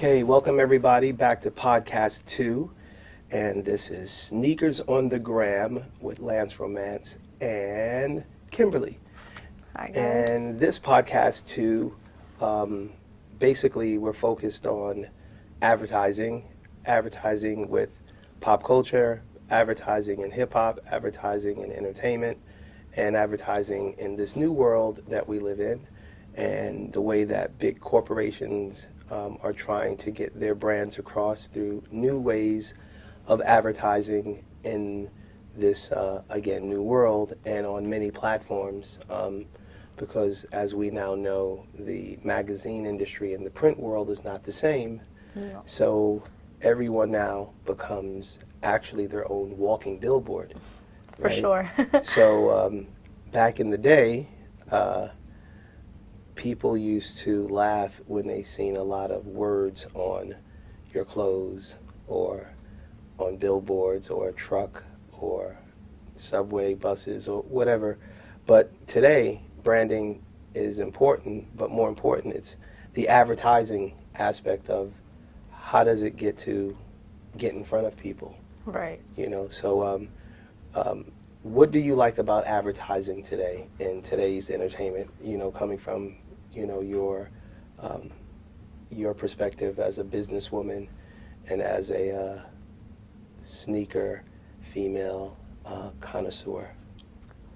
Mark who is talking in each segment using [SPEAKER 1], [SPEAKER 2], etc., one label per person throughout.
[SPEAKER 1] Okay, welcome everybody back to podcast 2. And this is Sneakers on the Gram with Lance Romance and Kimberly.
[SPEAKER 2] Hi, guys.
[SPEAKER 1] And this podcast 2, basically we're focused on advertising with pop culture, advertising in hip hop, advertising in entertainment, and advertising in this new world that we live in, and the way that big corporations are trying to get their brands across through new ways of advertising in this, again, new world and on many platforms. Because as we now know, the magazine industry and the print world is not the same.
[SPEAKER 2] Yeah.
[SPEAKER 1] So everyone now becomes actually their own walking billboard.
[SPEAKER 2] For
[SPEAKER 1] right?
[SPEAKER 2] sure.
[SPEAKER 1] So back in the day, people used to laugh when they seen a lot of words on your clothes or on billboards or a truck or subway buses or whatever. But today, branding is important, but more important, it's the advertising aspect of how does it get in front of people.
[SPEAKER 2] Right.
[SPEAKER 1] So what do you like about advertising today in today's entertainment, coming from, your perspective as a businesswoman and as a sneaker female connoisseur?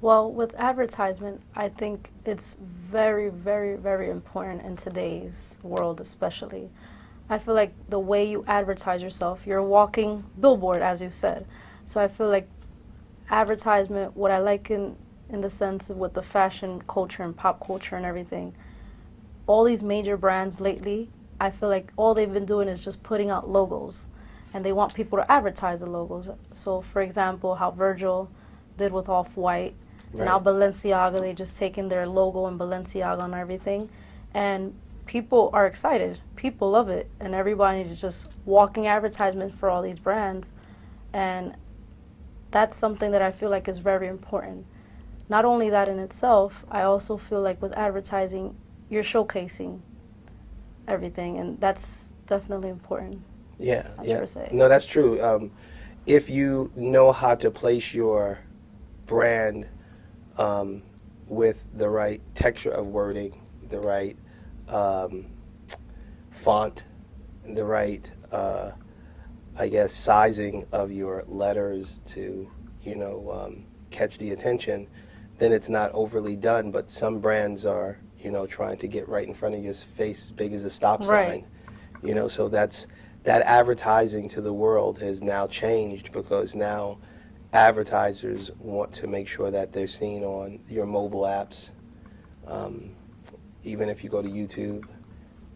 [SPEAKER 2] Well, with advertisement, I think it's very, very, very important in today's world, especially. I feel like the way you advertise yourself, you're a walking billboard, as you said. So I feel like advertisement, what I like in the sense of with the fashion culture and pop culture and everything, all these major brands lately, I feel like all they've been doing is just putting out logos, and they want people to advertise the logos. So, for example, how Virgil did with Off-White,
[SPEAKER 1] Right.
[SPEAKER 2] now Balenciaga, they just taken their logo and Balenciaga and everything, and people are excited. People love it, and everybody's just walking advertisement for all these brands, and that's something that I feel like is very important. Not only that in itself, I also feel like with advertising, you're showcasing everything, and that's definitely important.
[SPEAKER 1] Yeah,
[SPEAKER 2] As
[SPEAKER 1] yeah.
[SPEAKER 2] you were saying.
[SPEAKER 1] No, that's true. If you know how to place your brand with the right texture of wording, the right font, the right, sizing of your letters to, catch the attention, then it's not overly done. But some brands are, trying to get right in front of your face as big as a stop sign.
[SPEAKER 2] Right.
[SPEAKER 1] So that advertising to the world has now changed, because now advertisers want to make sure that they're seen on your mobile apps. Even if you go to YouTube,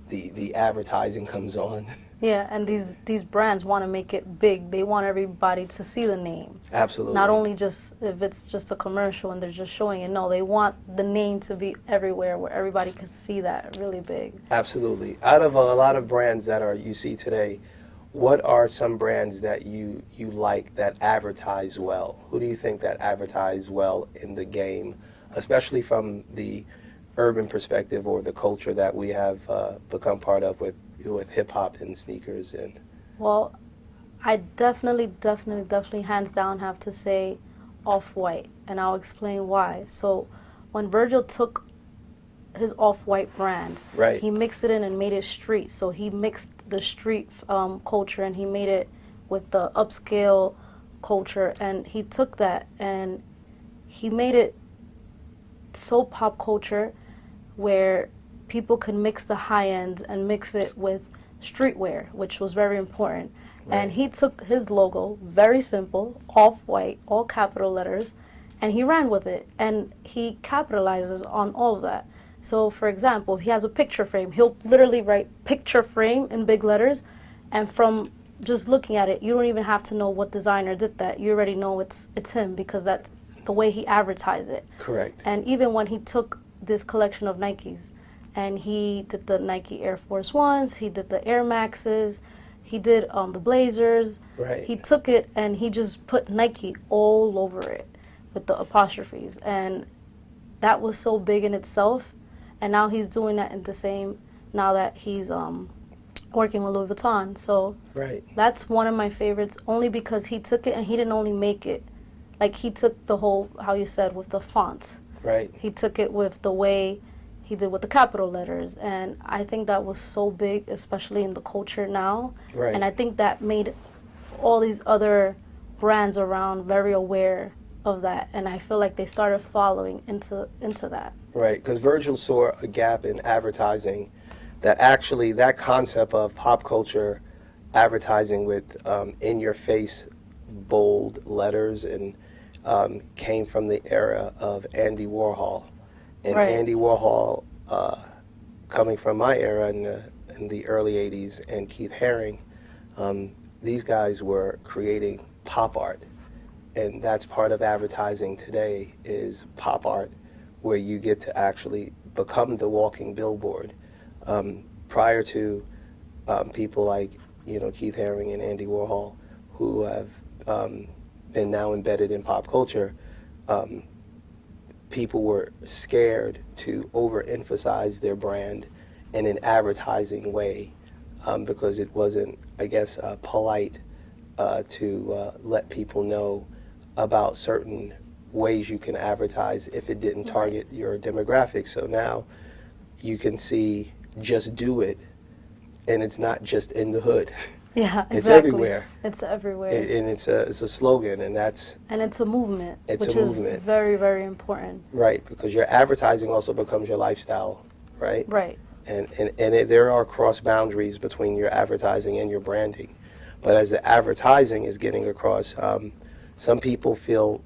[SPEAKER 1] the advertising comes on.
[SPEAKER 2] Yeah, and these brands want to make it big. They want everybody to see the name.
[SPEAKER 1] Absolutely.
[SPEAKER 2] Not only just if it's just a commercial and they're just showing it. No, they want the name to be everywhere where everybody can see that really big.
[SPEAKER 1] Absolutely. Out of a lot of brands that you see today, what are some brands that you like that advertise well? Who do you think that advertise well in the game, especially from the urban perspective or the culture that we have become part of with hip hop and sneakers? And
[SPEAKER 2] Well, I definitely, hands down have to say Off-White, and I'll explain why. So when Virgil took his Off-White brand,
[SPEAKER 1] Right.
[SPEAKER 2] he mixed it in and made it street. So he mixed the street culture and he made it with the upscale culture, and he took that and he made it so pop culture where people could mix the high end and mix it with streetwear, which was very important.
[SPEAKER 1] Right.
[SPEAKER 2] And he took his logo, very simple, Off-White, all capital letters, and he ran with it. And he capitalizes on all of that. So, for example, if he has a picture frame, he'll literally write picture frame in big letters, and from just looking at it, you don't even have to know what designer did that. You already know it's him, because that's the way he advertised it.
[SPEAKER 1] correct.
[SPEAKER 2] And even when he took this collection of Nikes, and he did the Nike Air Force Ones, he did the Air Maxes, he did the Blazers.
[SPEAKER 1] Right.
[SPEAKER 2] He took it and he just put Nike all over it with the apostrophes, and that was so big in itself. And now he's doing that in the same, now that he's working with Louis Vuitton. So
[SPEAKER 1] Right.
[SPEAKER 2] that's one of my favorites, only because he took it and he didn't only make it. Like, he took the whole, how you said, with the font.
[SPEAKER 1] Right.
[SPEAKER 2] He took it with the way he did with the capital letters. And I think that was so big, especially in the culture now.
[SPEAKER 1] Right.
[SPEAKER 2] And I think that made all these other brands around very aware of that. And I feel like they started following into that.
[SPEAKER 1] Right, because Virgil saw a gap in advertising that actually that concept of pop culture advertising with in-your-face bold letters and came from the era of Andy Warhol. And
[SPEAKER 2] Right.
[SPEAKER 1] Andy Warhol, coming from my era in the early 80s, and Keith Haring, these guys were creating pop art. And that's part of advertising today is pop art, where you get to actually become the walking billboard. Prior to people like, Keith Haring and Andy Warhol, who have been now embedded in pop culture, people were scared to overemphasize their brand in an advertising way because it wasn't, I guess, polite to let people know about certain ways you can advertise if it didn't target your demographics. So now you can see Just Do It, and it's not just in the hood.
[SPEAKER 2] Yeah, exactly.
[SPEAKER 1] It's everywhere.
[SPEAKER 2] It's everywhere.
[SPEAKER 1] And it's a slogan, and that's
[SPEAKER 2] And it's a movement,
[SPEAKER 1] It's a
[SPEAKER 2] which
[SPEAKER 1] movement.
[SPEAKER 2] is very, very important.
[SPEAKER 1] right, because your advertising also becomes your lifestyle, right?
[SPEAKER 2] Right.
[SPEAKER 1] There are cross boundaries between your advertising and your branding. But as the advertising is getting across, some people feel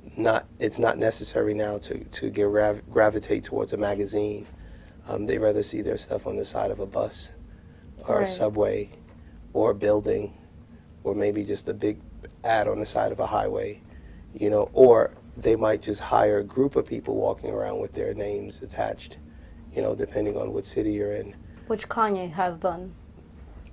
[SPEAKER 1] it's not necessary now to gravitate towards a magazine. They rather see their stuff on the side of a bus or a
[SPEAKER 2] Right.
[SPEAKER 1] subway or a building, or maybe just a big ad on the side of a highway, or they might just hire a group of people walking around with their names attached, depending on what city you're in.
[SPEAKER 2] Which Kanye has done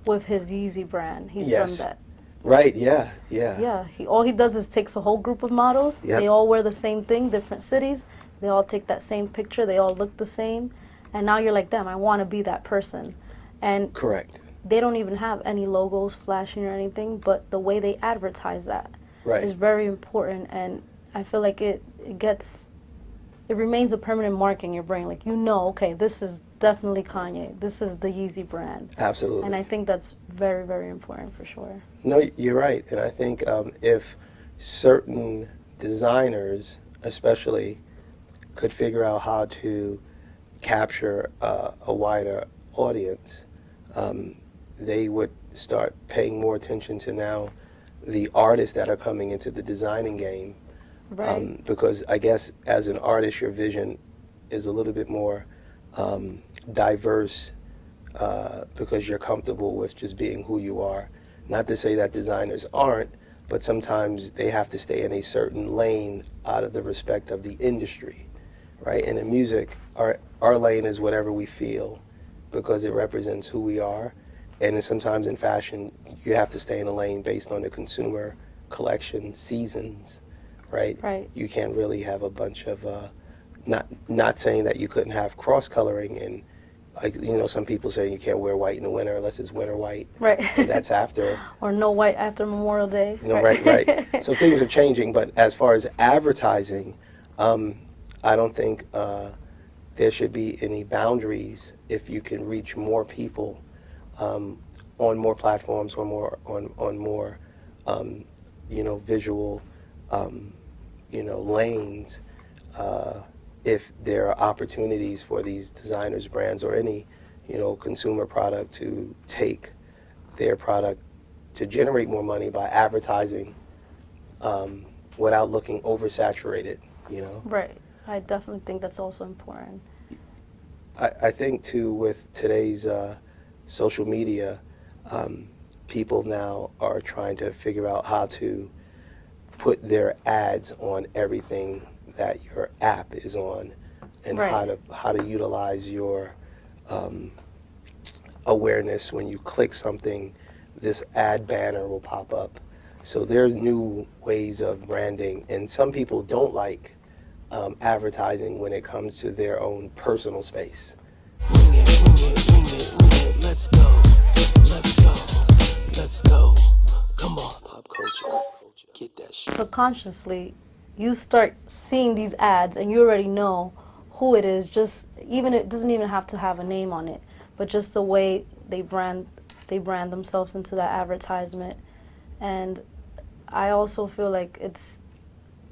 [SPEAKER 2] with his Yeezy brand. He's
[SPEAKER 1] Yes.
[SPEAKER 2] done that.
[SPEAKER 1] Right, yeah.
[SPEAKER 2] Yeah, all he does is takes a whole group of models.
[SPEAKER 1] Yep.
[SPEAKER 2] They all wear the same thing, different cities. They all take that same picture. They all look the same. And now you're like, damn, I want to be that person. And
[SPEAKER 1] Correct.
[SPEAKER 2] they don't even have any logos flashing or anything, but the way they advertise that
[SPEAKER 1] Right.
[SPEAKER 2] is very important. And I feel like it remains a permanent mark in your brain. Like, okay, this is definitely Kanye. This is the Yeezy brand.
[SPEAKER 1] Absolutely.
[SPEAKER 2] And I think that's very, very important for sure.
[SPEAKER 1] No, you're right. And I think if certain designers, especially, could figure out how to capture a wider audience, they would start paying more attention to now the artists that are coming into the designing game.
[SPEAKER 2] Right.
[SPEAKER 1] Because I guess as an artist, your vision is a little bit more diverse because you're comfortable with just being who you are. Not to say that designers aren't, but sometimes they have to stay in a certain lane out of the respect of the industry, right? And in music, our lane is whatever we feel because it represents who we are. And then sometimes in fashion, you have to stay in a lane based on the consumer collection seasons, right?
[SPEAKER 2] Right.
[SPEAKER 1] You can't really have a bunch of, not saying that you couldn't have cross coloring and, some people say you can't wear white in the winter unless it's winter white.
[SPEAKER 2] Right.
[SPEAKER 1] And that's after.
[SPEAKER 2] Or no white after Memorial Day.
[SPEAKER 1] No, right. So things are changing, but as far as advertising, I don't think there should be any boundaries if you can reach more people on more platforms or more on more visual lanes. If there are opportunities for these designers, brands, or any consumer product to take their product to generate more money by advertising without looking oversaturated,
[SPEAKER 2] Right. I definitely think that's also important.
[SPEAKER 1] I think too with today's social media, people now are trying to figure out how to put their ads on everything that your app is on, and
[SPEAKER 2] Right.
[SPEAKER 1] how to utilize your awareness. When you click something, this ad banner will pop up. So there's new ways of branding, and some people don't like advertising when it comes to their own personal space.
[SPEAKER 3] Ring it, ring it, ring it, ring it. Let's go, let's go, let's go. Come on, pop culture, get that shit.
[SPEAKER 2] Subconsciously, you start seeing these ads and you already know who it is. Just even it doesn't even have to have a name on it, but just the way they brand themselves into that advertisement. And I also feel like it's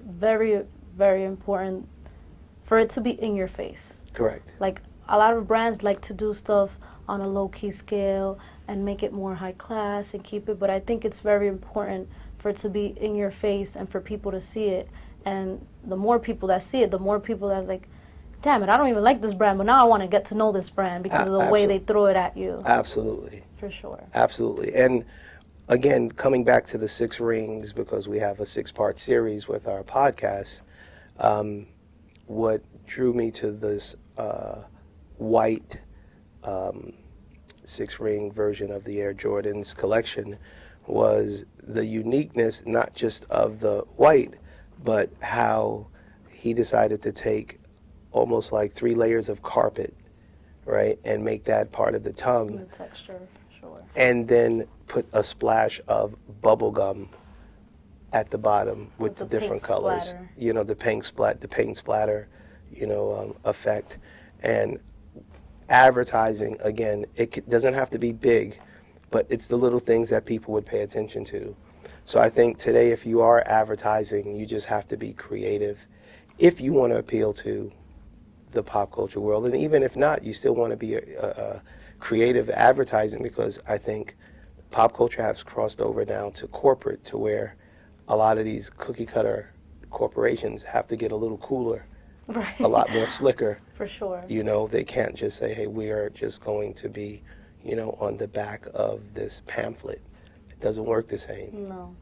[SPEAKER 2] very, very important for it to be in your face.
[SPEAKER 1] Correct.
[SPEAKER 2] Like a lot of brands like to do stuff on a low key scale and make it more high class and keep it, but I think it's very important for it to be in your face and for people to see it. And the more people that see it, the more people that's like, damn it, I don't even like this brand, but now I want to get to know this brand because of the way they throw it at you.
[SPEAKER 1] Absolutely.
[SPEAKER 2] For sure.
[SPEAKER 1] Absolutely. And again, coming back to the 6 rings, because we have a 6-part series with our podcast, what drew me to this white 6-ring version of the Air Jordans collection was the uniqueness, not just of the white, but how he decided to take almost like 3 layers of carpet, right, and make that part of the tongue.
[SPEAKER 2] The texture, sure.
[SPEAKER 1] And then put a splash of bubble gum at the bottom with the different
[SPEAKER 2] pink
[SPEAKER 1] colors.
[SPEAKER 2] splatter.
[SPEAKER 1] You know, the paint splatter, effect. And advertising, again, doesn't have to be big, but it's the little things that people would pay attention to. So I think today, if you are advertising, you just have to be creative. If you want to appeal to the pop culture world, and even if not, you still want to be a creative advertising, because I think pop culture has crossed over now to corporate, to where a lot of these cookie cutter corporations have to get a little cooler,
[SPEAKER 2] Right.
[SPEAKER 1] a lot more slicker.
[SPEAKER 2] For sure.
[SPEAKER 1] You know, they can't just say, hey, we are just going to be, on the back of this pamphlet. It doesn't work the same.
[SPEAKER 2] No.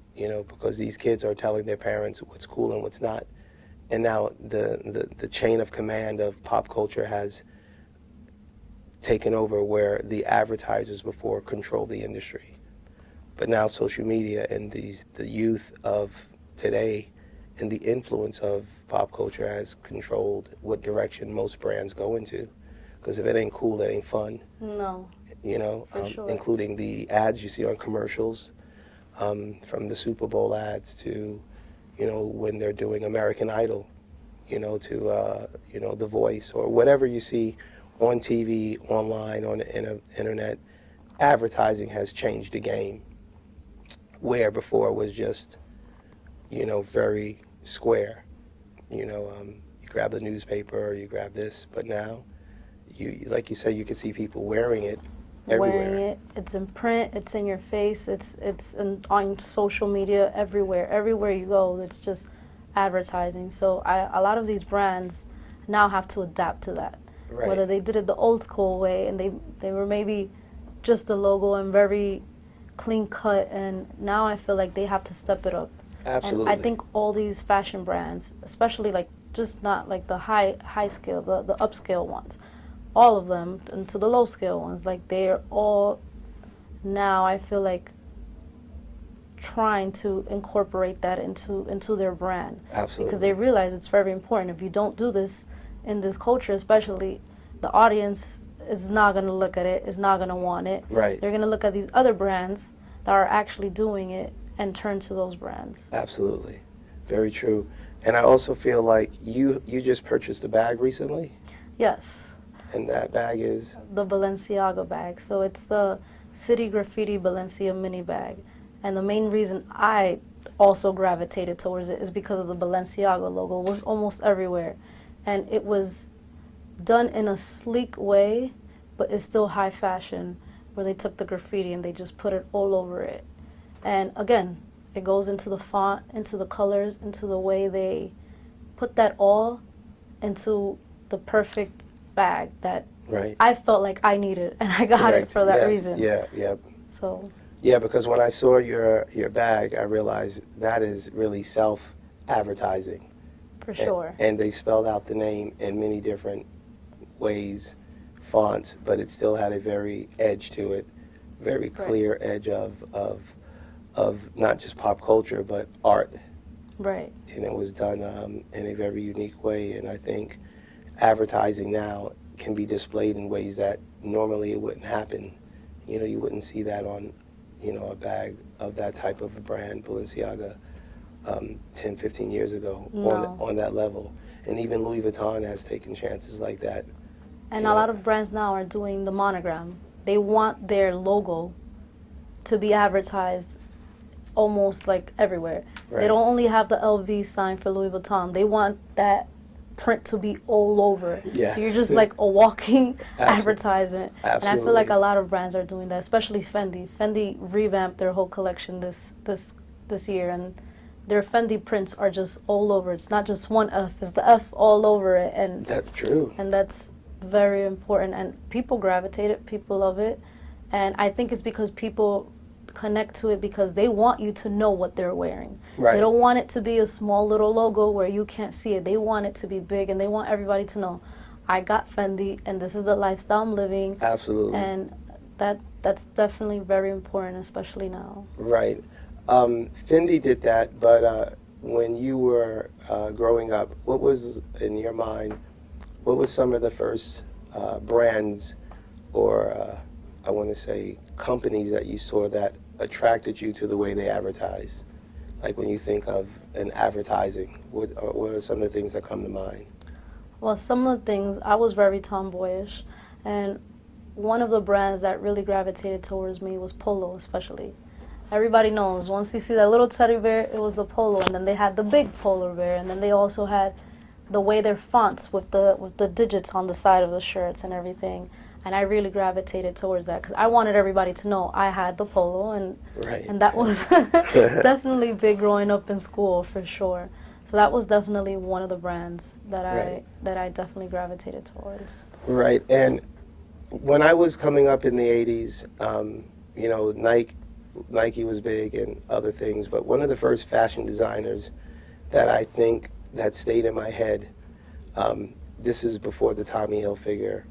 [SPEAKER 1] Because these kids are telling their parents what's cool and what's not. And now the chain of command of pop culture has taken over, where the advertisers before control the industry. But now social media and the youth of today and the influence of pop culture has controlled what direction most brands go into. Because if it ain't cool, it ain't fun.
[SPEAKER 2] No. For sure.
[SPEAKER 1] Including the ads you see on commercials, from the Super Bowl ads to, when they're doing American Idol, to, The Voice, or whatever you see on TV, online, on the internet. Advertising has changed the game, where before it was just, very square. You grab the newspaper or you grab this, but now, like you said, you can see people wearing it everywhere.
[SPEAKER 2] Wearing it, it's in print, it's in your face, it's on social media, everywhere you go, it's just advertising. So a lot of these brands now have to adapt to that.
[SPEAKER 1] Right.
[SPEAKER 2] Whether they did it the old school way and they were maybe just the logo and very clean cut, and now I feel like they have to step it up.
[SPEAKER 1] Absolutely.
[SPEAKER 2] And I think all these fashion brands, especially like just not like the high scale, the upscale ones, all of them, and to the low scale ones, like they're all now, I feel like, trying to incorporate that into their brand.
[SPEAKER 1] Absolutely.
[SPEAKER 2] Because they realize it's very important. If you don't do this in this culture, especially, the audience is not going to look at it, is not going to want it.
[SPEAKER 1] Right.
[SPEAKER 2] They're going to look at these other brands that are actually doing it and turn to those brands.
[SPEAKER 1] Absolutely. Very true. And I also feel like you just purchased a bag recently,
[SPEAKER 2] Yes.
[SPEAKER 1] and that bag is?
[SPEAKER 2] The Balenciaga bag. So it's the City Graffiti Balenciaga mini bag. And the main reason I also gravitated towards it is because of the Balenciaga logo. It was almost everywhere. And it was done in a sleek way, but it's still high fashion, where they took the graffiti and they just put it all over it. And again, it goes into the font, into the colors, into the way they put that all into the perfect bag that
[SPEAKER 1] Right.
[SPEAKER 2] I felt like I needed, and I got
[SPEAKER 1] Correct.
[SPEAKER 2] it for that
[SPEAKER 1] Yeah,
[SPEAKER 2] reason.
[SPEAKER 1] Yeah.
[SPEAKER 2] So,
[SPEAKER 1] Yeah, because when I saw your bag, I realized that is really self-advertising.
[SPEAKER 2] for sure.
[SPEAKER 1] And they spelled out the name in many different ways, fonts, but it still had a very edge to it, very clear edge of not just pop culture, but art.
[SPEAKER 2] Right.
[SPEAKER 1] And it was done in a very unique way. And I think advertising now can be displayed in ways that normally it wouldn't happen. You know, you wouldn't see that on, you know, a bag of that type of a brand, Balenciaga, 10, 15 years ago
[SPEAKER 2] No.
[SPEAKER 1] on that level. And even Louis Vuitton has taken chances like that.
[SPEAKER 2] And
[SPEAKER 1] You
[SPEAKER 2] a
[SPEAKER 1] know,
[SPEAKER 2] lot of brands now are doing the monogram. They want their logo to be advertised almost like everywhere. They
[SPEAKER 1] Right.
[SPEAKER 2] don't only have the LV sign for Louis Vuitton. They want that print to be all over.
[SPEAKER 1] Yes.
[SPEAKER 2] So you're just like a walking
[SPEAKER 1] Absolutely.
[SPEAKER 2] advertisement. And I feel like
[SPEAKER 1] Absolutely.
[SPEAKER 2] a lot of brands are doing that, especially Fendi. Fendi revamped their whole collection this year, and their Fendi prints are just all over. It's not just one F, it's the F all over it, and
[SPEAKER 1] That's true.
[SPEAKER 2] that's very important, and people gravitate it, people love it, and I think it's because people connect to it because they want you to know what they're wearing.
[SPEAKER 1] Right.
[SPEAKER 2] They don't want it to be a small little logo where you can't see it. They want it to be big, and they want everybody to know, I got Fendi, and this is the lifestyle I'm living,
[SPEAKER 1] Absolutely.
[SPEAKER 2] and that's definitely very important, especially now.
[SPEAKER 1] Right. Fendi did that, but when you were growing up, what was in your mind, what was some of the first brands or I want to say companies that you saw that attracted you to the way they advertise? Like when you think of an advertising, what are some of the things that come to mind?
[SPEAKER 2] Well, some of the things, I was very tomboyish, and one of the brands that really gravitated towards me was Polo, especially. Everybody knows, once you see that little teddy bear, it was the Polo, and then they had the big polar bear, and then they also had the way their fonts with the digits on the side of the shirts and everything. And I really gravitated towards that because I wanted everybody to know I had the Polo, and
[SPEAKER 1] Right.
[SPEAKER 2] and that was definitely big growing up in school for sure. So that was definitely one of the brands that
[SPEAKER 1] Right.
[SPEAKER 2] I definitely gravitated towards.
[SPEAKER 1] Right. And when I was coming up in the 80s, you know, Nike was big and other things, but one of the first fashion designers that I think that stayed in my head, this is before the Tommy Hilfiger,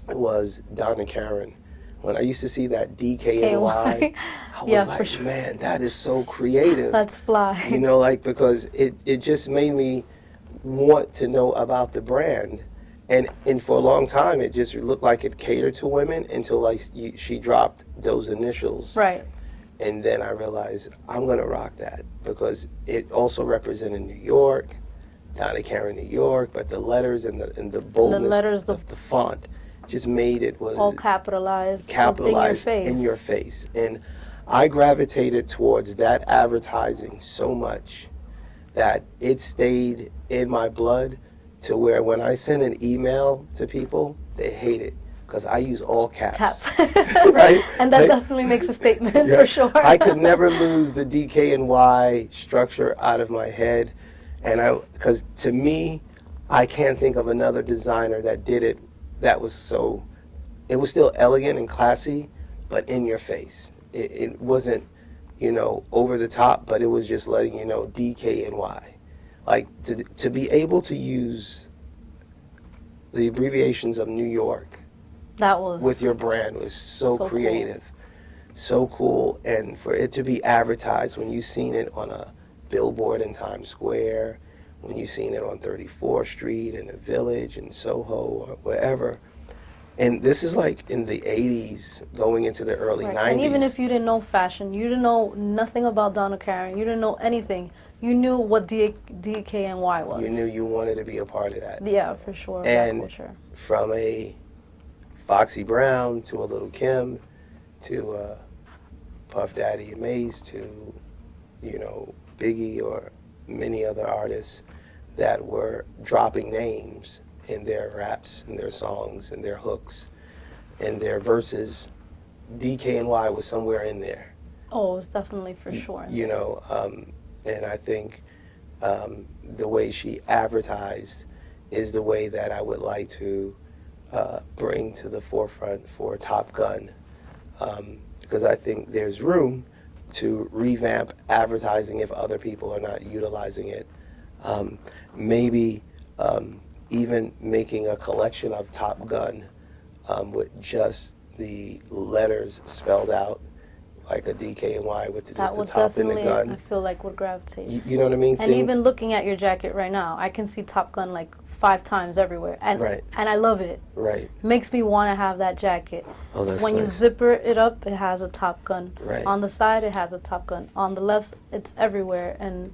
[SPEAKER 1] was Donna Karan. When I used to see that DKNY, I was
[SPEAKER 2] Yeah,
[SPEAKER 1] like,
[SPEAKER 2] for sure.
[SPEAKER 1] man, that is so creative.
[SPEAKER 2] That's fly.
[SPEAKER 1] You know, like, because it just made me want to know about the brand. And for a long time, it just looked like it catered to women until like she dropped those initials.
[SPEAKER 2] Right.
[SPEAKER 1] And then I realized I'm going to rock that because it also represented New York, Donna Karan, New York, but the letters and the boldness
[SPEAKER 2] letters,
[SPEAKER 1] of the font just made it was
[SPEAKER 2] All capitalized.
[SPEAKER 1] capitalized
[SPEAKER 2] in your face.
[SPEAKER 1] And I gravitated towards that advertising so much that it stayed in my blood to where when I send an email to people, they hate it because I use all caps.
[SPEAKER 2] Caps.
[SPEAKER 1] Right?
[SPEAKER 2] And that
[SPEAKER 1] They-
[SPEAKER 2] definitely makes a statement
[SPEAKER 1] Yeah.
[SPEAKER 2] for sure.
[SPEAKER 1] I could never lose the DKNY structure out of my head. And because to me, I can't think of another designer that did it that was so, it was still elegant and classy, but in your face. It wasn't, you know, over the top, but it was just letting you know DKNY. Like to be able to use the abbreviations of New York
[SPEAKER 2] That was
[SPEAKER 1] with your brand was so
[SPEAKER 2] So
[SPEAKER 1] creative, so cool, and for it to be advertised when you seen it on a billboard in Times Square, when you seen it on 34th Street in the Village in Soho or wherever. And this is like in the 80s going into the early
[SPEAKER 2] right.
[SPEAKER 1] 90s.
[SPEAKER 2] And even if you didn't know fashion, you didn't know nothing about Donna Karan, you didn't know anything, you knew what DKNY was.
[SPEAKER 1] you knew you wanted to be a part of that.
[SPEAKER 2] Yeah, for sure.
[SPEAKER 1] And
[SPEAKER 2] Black culture.
[SPEAKER 1] from a Foxy Brown to a Little Kim to Puff Daddy and Maze to, you know, Biggie or many other artists that were dropping names in their raps, in their songs, in their hooks, in their verses, DKNY was somewhere in there.
[SPEAKER 2] Oh, it was definitely for sure.
[SPEAKER 1] You know, and I think the way she advertised is the way that I would like to bring to the forefront for Top Gun, because I think there's room to revamp advertising if other people are not utilizing it. Maybe even making a collection of Top Gun with just the letters spelled out, like a DKNY with
[SPEAKER 2] That
[SPEAKER 1] just the
[SPEAKER 2] was
[SPEAKER 1] top and the
[SPEAKER 2] definitely, I
[SPEAKER 1] gun.
[SPEAKER 2] feel like, would gravitate.
[SPEAKER 1] You know what I mean?
[SPEAKER 2] And even looking at your jacket right now, I can see Top Gun like 5 times everywhere, and
[SPEAKER 1] Right.
[SPEAKER 2] and I love it.
[SPEAKER 1] Right.
[SPEAKER 2] Makes me want to have that jacket.
[SPEAKER 1] Oh, that's
[SPEAKER 2] When you
[SPEAKER 1] nice.
[SPEAKER 2] zipper it up, it has a Top Gun.
[SPEAKER 1] Right.
[SPEAKER 2] On the side, it has a Top Gun. On the left, it's everywhere, and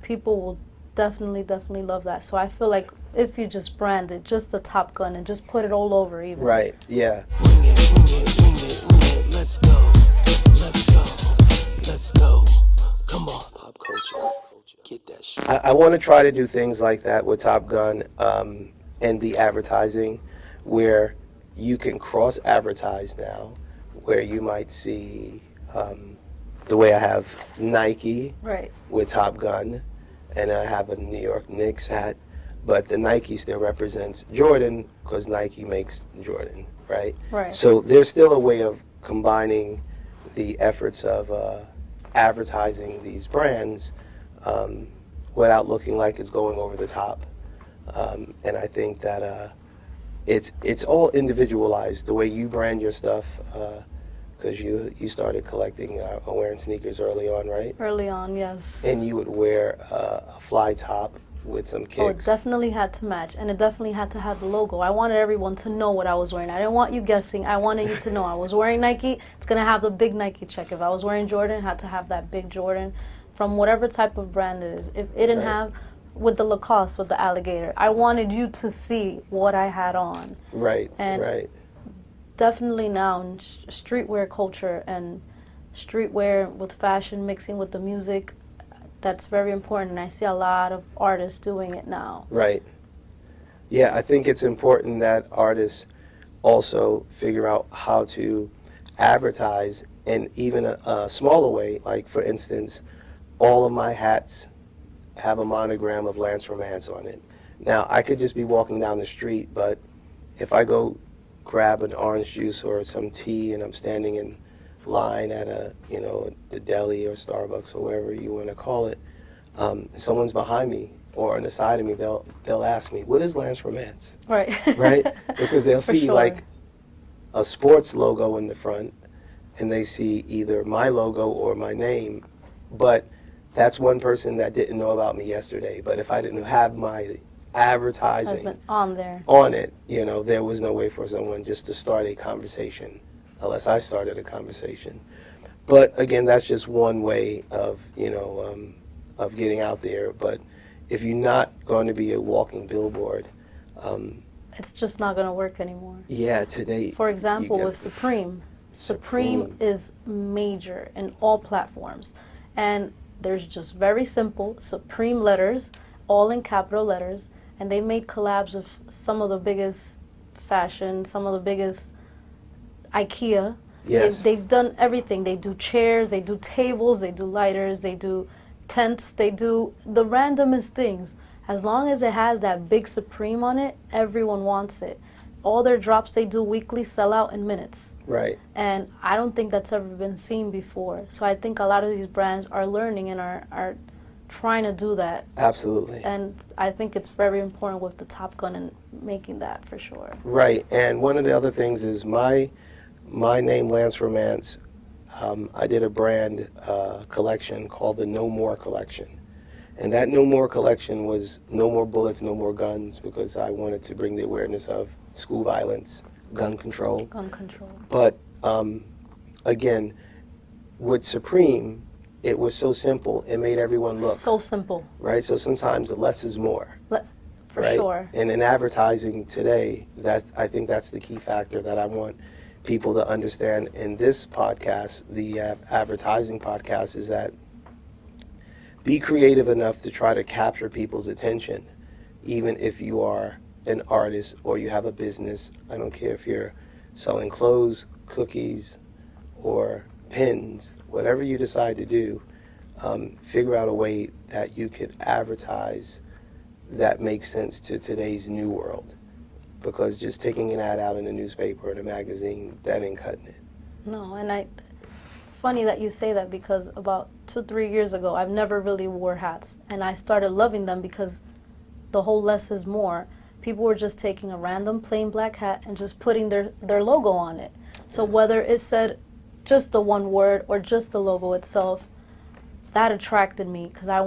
[SPEAKER 2] people will definitely love that. So I feel like if you just brand it, just the Top Gun, and just put it all over, even.
[SPEAKER 1] Right. Yeah.
[SPEAKER 3] Ring it, ring it, ring it, ring it. Let's go. Let's go. Let's go. Come on. Pop culture. Get that shit.
[SPEAKER 1] I want to try to do things like that with Top Gun and the advertising, where you can cross advertise now, where you might see the way I have Nike
[SPEAKER 2] Right.
[SPEAKER 1] with Top Gun, and I have a New York Knicks hat, but the Nike still represents Jordan because Nike makes Jordan, right?
[SPEAKER 2] Right.
[SPEAKER 1] So there's still a way of combining the efforts of advertising these brands without looking like it's going over the top. And I think that it's all individualized. The way you brand your stuff, because you started collecting or wearing sneakers early on, right?
[SPEAKER 2] Early on, yes.
[SPEAKER 1] And you would wear a fly top with some kicks.
[SPEAKER 2] Oh, it definitely had to match, and it definitely had to have the logo. I wanted everyone to know what I was wearing. I didn't want you guessing. I wanted you to know I was wearing Nike. It's gonna have the big Nike check. If I was wearing Jordan, it had to have that big Jordan, from whatever type of brand it is. If it didn't
[SPEAKER 1] Right.
[SPEAKER 2] have, with the Lacoste, with the alligator, I wanted you to see what I had on.
[SPEAKER 1] Right,
[SPEAKER 2] And
[SPEAKER 1] right.
[SPEAKER 2] Definitely now in streetwear culture and streetwear with fashion mixing with the music, that's very important, and I see a lot of artists doing it now.
[SPEAKER 1] Right. Yeah, I think it's important that artists also figure out how to advertise in even a smaller way. Like, for instance, all of my hats have a monogram of Lance Romance on it. Now, I could just be walking down the street, but if I go grab an orange juice or some tea and I'm standing in line at the deli or Starbucks or wherever you want to call it, someone's behind me or on the side of me, they'll ask me, "What is Lance Romance?"
[SPEAKER 2] Right.
[SPEAKER 1] Right? Because they'll
[SPEAKER 2] For
[SPEAKER 1] see
[SPEAKER 2] sure.
[SPEAKER 1] like a sports logo in the front, and they see either my logo or my name, but that's one person that didn't know about me yesterday. But if I didn't have my advertising
[SPEAKER 2] Husband on there.
[SPEAKER 1] on it, there was no way for someone just to start a conversation unless I started a conversation. But again, that's just one way of, of getting out there. But if you're not going to be a walking billboard,
[SPEAKER 2] It's just not going to work anymore.
[SPEAKER 1] yeah, today.
[SPEAKER 2] For example,
[SPEAKER 1] you
[SPEAKER 2] with
[SPEAKER 1] get-
[SPEAKER 2] Supreme.
[SPEAKER 1] Supreme.
[SPEAKER 2] Supreme is major in all platforms. And there's just very simple Supreme letters, all in capital letters. And they made collabs with some of the biggest fashion, some of the biggest IKEA.
[SPEAKER 1] Yes.
[SPEAKER 2] They've done everything. They do chairs, they do tables, they do lighters, they do tents, they do the randomest things. As long as it has that big Supreme on it, everyone wants it. All their drops they do weekly sell out in minutes.
[SPEAKER 1] Right.
[SPEAKER 2] And I don't think that's ever been seen before. So I think a lot of these brands are learning and are trying to do that.
[SPEAKER 1] Absolutely.
[SPEAKER 2] And I think it's very important with the Top Gun and making that for sure.
[SPEAKER 1] Right. And one of the other things is my name, Lance Romance. I did a brand collection called the No More Collection. And that No More Collection was no more bullets, no more guns, because I wanted to bring the awareness of school violence, gun control.
[SPEAKER 2] Gun control.
[SPEAKER 1] But again, with Supreme, it was so simple. It made everyone look,
[SPEAKER 2] So simple.
[SPEAKER 1] right? So sometimes less is more.
[SPEAKER 2] For
[SPEAKER 1] right?
[SPEAKER 2] sure.
[SPEAKER 1] And in advertising today, I think that's the key factor that I want people to understand in this podcast, the advertising podcast, is that be creative enough to try to capture people's attention, even if you are an artist or you have a business. I don't care if you're selling clothes, cookies, or pins, whatever you decide to do, figure out a way that you could advertise that makes sense to today's new world. Because just taking an ad out in a newspaper or in a magazine, that ain't cutting it.
[SPEAKER 2] No, and funny that you say that, because about 2-3 years ago, I've never really wore hats, and I started loving them because the whole less is more. People were just taking a random plain black hat and just putting their logo on it. So
[SPEAKER 1] Yes.
[SPEAKER 2] whether it said just the one word or just the logo itself, that attracted me because I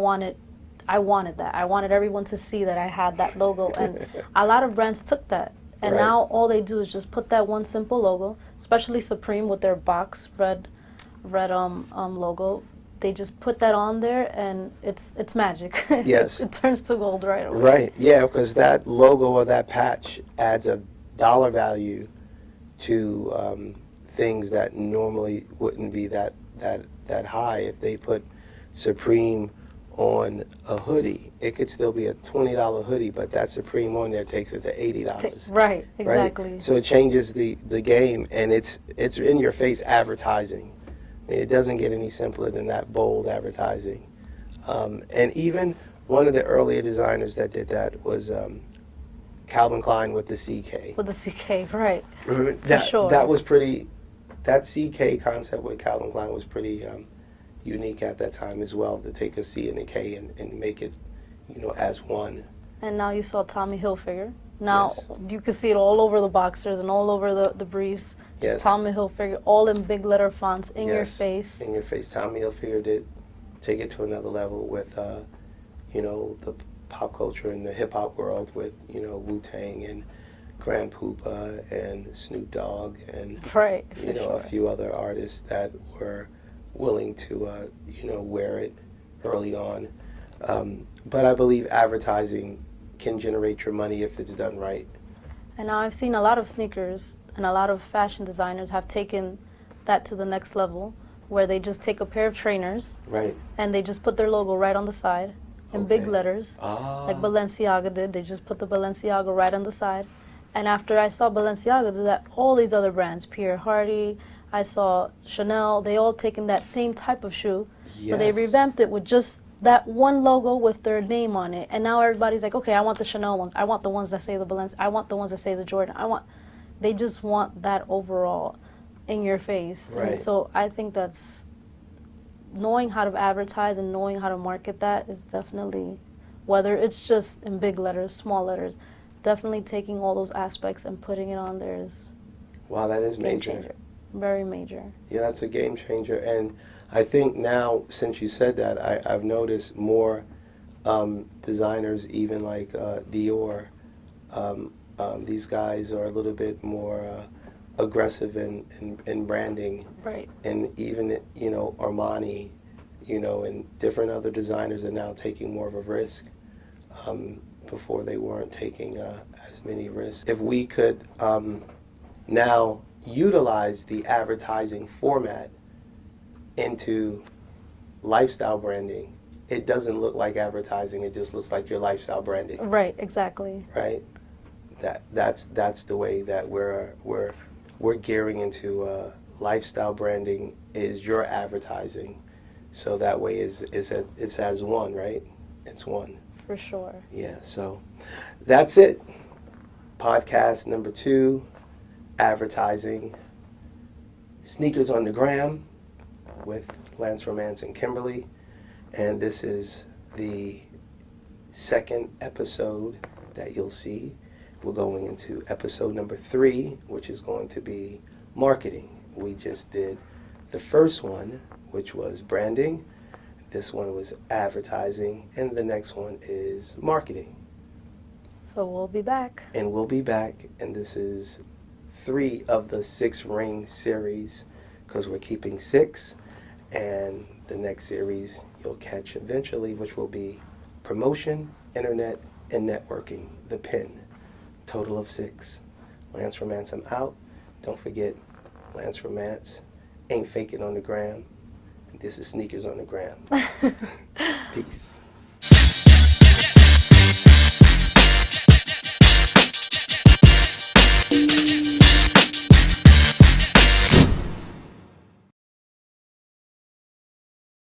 [SPEAKER 2] I wanted that. I wanted everyone to see that I had that logo, and a lot of brands took that. And
[SPEAKER 1] Right.
[SPEAKER 2] now all they do is just put that one simple logo, especially Supreme with their box red logo. They just put that on there, and it's magic.
[SPEAKER 1] Yes.
[SPEAKER 2] It turns to gold right away.
[SPEAKER 1] Right. Yeah, because that logo or that patch adds a dollar value to things that normally wouldn't be that high. If they put Supreme on a hoodie, it could still be a $20 hoodie, but that Supreme on there takes it to $80.
[SPEAKER 2] Right, exactly.
[SPEAKER 1] Right? So it changes the game, and it's in your face advertising. I mean, it doesn't get any simpler than that bold advertising. And even one of the earlier designers that did that was Calvin Klein with the CK.
[SPEAKER 2] With the CK, right.
[SPEAKER 1] Remember, that was pretty. That CK concept with Calvin Klein was pretty unique at that time as well. To take a C and a K and make it, as one.
[SPEAKER 2] And now you saw Tommy Hilfiger. Now
[SPEAKER 1] Yes.
[SPEAKER 2] you can see it all over the boxers and all over the briefs. Just
[SPEAKER 1] Yes.
[SPEAKER 2] Tommy Hilfiger, all in big letter fonts, in your
[SPEAKER 1] Yes.
[SPEAKER 2] face.
[SPEAKER 1] In your face. Tommy Hilfiger did take it to another level with, the pop culture and the hip hop world with, Wu-Tang and Grand Puba and Snoop Dogg and
[SPEAKER 2] Right. for
[SPEAKER 1] a
[SPEAKER 2] sure.
[SPEAKER 1] few other artists that were willing to, wear it early on. But I believe advertising can generate your money if it's done right.
[SPEAKER 2] And now I've seen a lot of sneakers and a lot of fashion designers have taken that to the next level, where they just take a pair of trainers
[SPEAKER 1] Right.
[SPEAKER 2] and they just put their logo right on the side in big
[SPEAKER 1] Okay.
[SPEAKER 2] letters,
[SPEAKER 1] Ah.
[SPEAKER 2] like Balenciaga did. They just put the Balenciaga right on the side. And after I saw Balenciaga do that, all these other brands, Pierre Hardy, I saw Chanel, they all taken that same type of shoe, but they
[SPEAKER 1] Yes.
[SPEAKER 2] revamped it with just that one logo with their name on it. And now everybody's like, okay, I want the Chanel ones. I want the ones that say the Balenciaga. I want the ones that say the Jordan. They just want that overall in your face.
[SPEAKER 1] Right.
[SPEAKER 2] And so I think that's knowing how to advertise and knowing how to market that is definitely, whether it's just in big letters, small letters, definitely taking all those aspects and putting it on there is
[SPEAKER 1] Wow, that is
[SPEAKER 2] game
[SPEAKER 1] major.
[SPEAKER 2] changer. Very major.
[SPEAKER 1] Yeah, that's a game changer. And I think now, since you said that, I've noticed more designers, even like Dior, these guys are a little bit more aggressive in branding.
[SPEAKER 2] Right.
[SPEAKER 1] And even, Armani, and different other designers are now taking more of a risk. Before they weren't taking as many risks. If we could now utilize the advertising format into lifestyle branding, it doesn't look like advertising, it just looks like your lifestyle branding,
[SPEAKER 2] Right, exactly.
[SPEAKER 1] right? That's the way that we're gearing into lifestyle branding is your advertising. So that way it's as one, right? It's one.
[SPEAKER 2] For sure.
[SPEAKER 1] Yeah, so that's it. Podcast number 2, advertising. Sneakers on the Gram with Lance Romance and Kimberly. And this is the second episode that you'll see. We're going into episode number 3, which is going to be marketing. We just did the first one, which was branding. This one was advertising, and the next one is marketing.
[SPEAKER 2] So we'll be back.
[SPEAKER 1] And we'll be back, and this is 3 of the 6 ring series, because we're keeping 6, and the next series you'll catch eventually, which will be promotion, internet, and networking, the PIN. Total of 6. Lance Romance, I'm out. Don't forget, Lance Romance ain't faking on the gram. This is Sneakers on the Gram. Peace.